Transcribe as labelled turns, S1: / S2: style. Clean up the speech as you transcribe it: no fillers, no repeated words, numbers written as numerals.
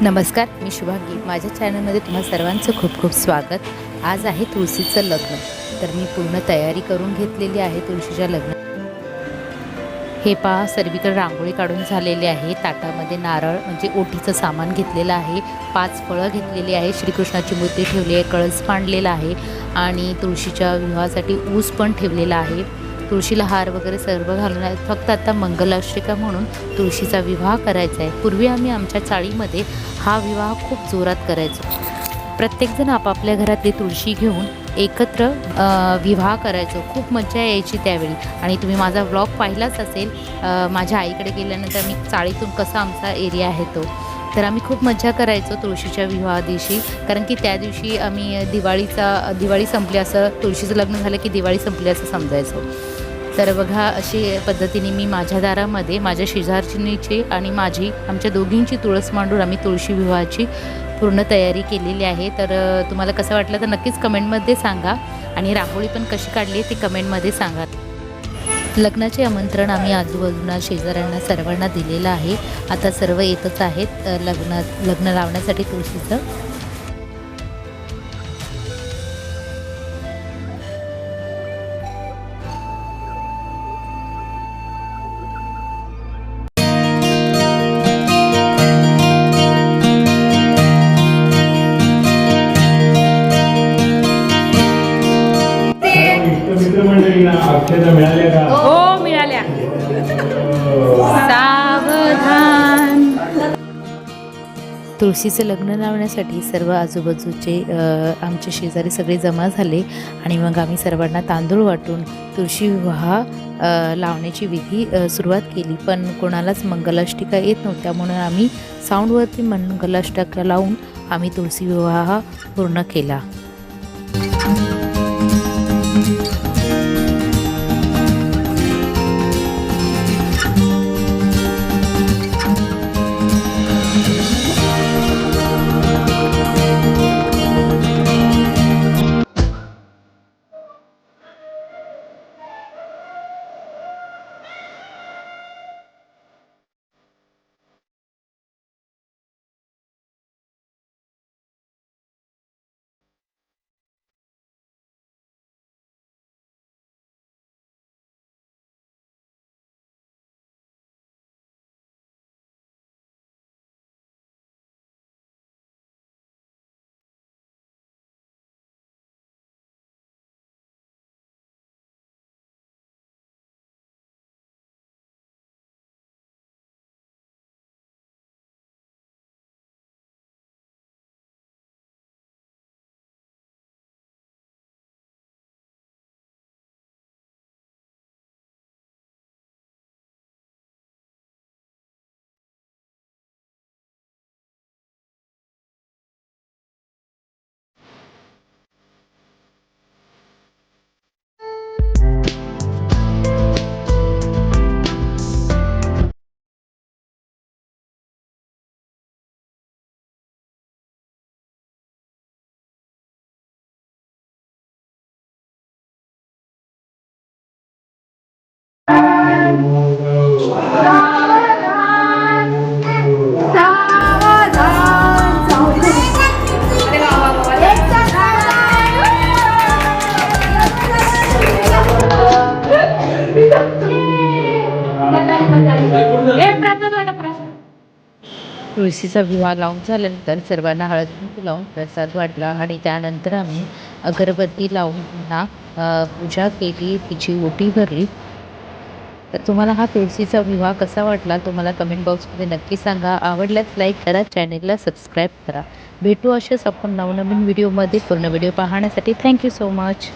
S1: नमस्कार, मी शुभांगी. माझ्या चॅनलमध्ये तुम्हा सर्वांचं खूप खूप स्वागत. आज आहे तुळशीचं लग्न. तर मी पूर्ण तयारी करून घेतलेली आहे तुळशीच्या लग्न. हे पहा, सर्वीकडे रांगोळी काढून झालेली आहे. ताटामध्ये नारळ म्हणजे ओटीचं सामान घेतलेलं आहे. 5 फळं घेतलेली आहे. श्रीकृष्णाची मूर्ती ठेवली आहे. कळस मांडलेला आहे आणि तुळशीच्या विवाहासाठी ऊस पण ठेवलेला आहे. तुळशीला हार वगैरे सर्व घालून आहे. फक्त आता मंगलाष्टका म्हणून तुळशीचा विवाह करायचा आहे. पूर्वी आम्ही आमच्या चाळीमध्ये हा विवाह खूप जोरात करायचो. प्रत्येकजण आपापल्या घरातली तुळशी घेऊन एकत्र विवाह करायचो. खूप मजा यायची त्यावेळी. आणि तुम्ही माझा व्लॉग पाहिलाच असेल. माझ्या आईकडे गेल्यानंतर मी चाळीतून कसा आमचा एरिया आहे तो, तर आम्ही खूप मजा करायचो तुळशीच्या विवाहा दिवशी. कारण की त्या दिवशी आम्ही दिवाळी संपली असं, तुळशीचं लग्न झालं की दिवाळी संपली असं समजायचो. तर बघा, अशी पद्धतीने मी माझ्या दारामध्ये माझ्या शेजारचीची आणि माझी, आमच्या दोघींची तुळस मांडून आम्ही तुळशी विवाहाची पूर्ण तयारी केलेली आहे. तर तुम्हाला कसं वाटलं तर नक्कीच कमेंटमध्ये सांगा. आणि रांगोळी पण कशी काढली ते कमेंटमध्ये सांगा. लग्नाचे आमंत्रण आम्ही आजूबाजूला शेजाऱ्यांना सर्वांना दिलेलं आहे. आता सर्व येतच आहेत लग्न लावण्यासाठी तुळशीचं.
S2: मिळाल्या का?
S1: हो, मिळाल्या. सावधान. तुळशीचं लग्न लावण्यासाठी सर्व आजूबाजूचे आमचे शेजारी सगळे जमा झाले आणि मग आम्ही सर्वांना तांदूळ वाटून तुळशी विवाह लावण्याची विधी सुरुवात केली. पण कोणालाच मंगलाष्टिका येत नव्हत्या म्हणून आम्ही साऊंडवरती मंगलाष्टका लावून आम्ही तुळशी विवाह पूर्ण केला. तुळशीचा विवाह लावून झाल्यानंतर सर्वांना हळद कुंकू लावून प्रसाद वाटला आणि त्यानंतर आम्ही अगरबत्ती लावून पुन्हा पूजा केली, तिची ओटी भरली. तर तुम्हाला हा तुळशीचा विवाह कसा वाटला तुम्हाला कमेंट बॉक्समध्ये नक्की सांगा. आवडल्यास लाईक करा, चॅनेलला सबस्क्राईब करा. भेटू असेच आपण नवनवीन व्हिडिओमध्ये. पूर्ण व्हिडिओ पाहण्यासाठी थँक्यू सो मच.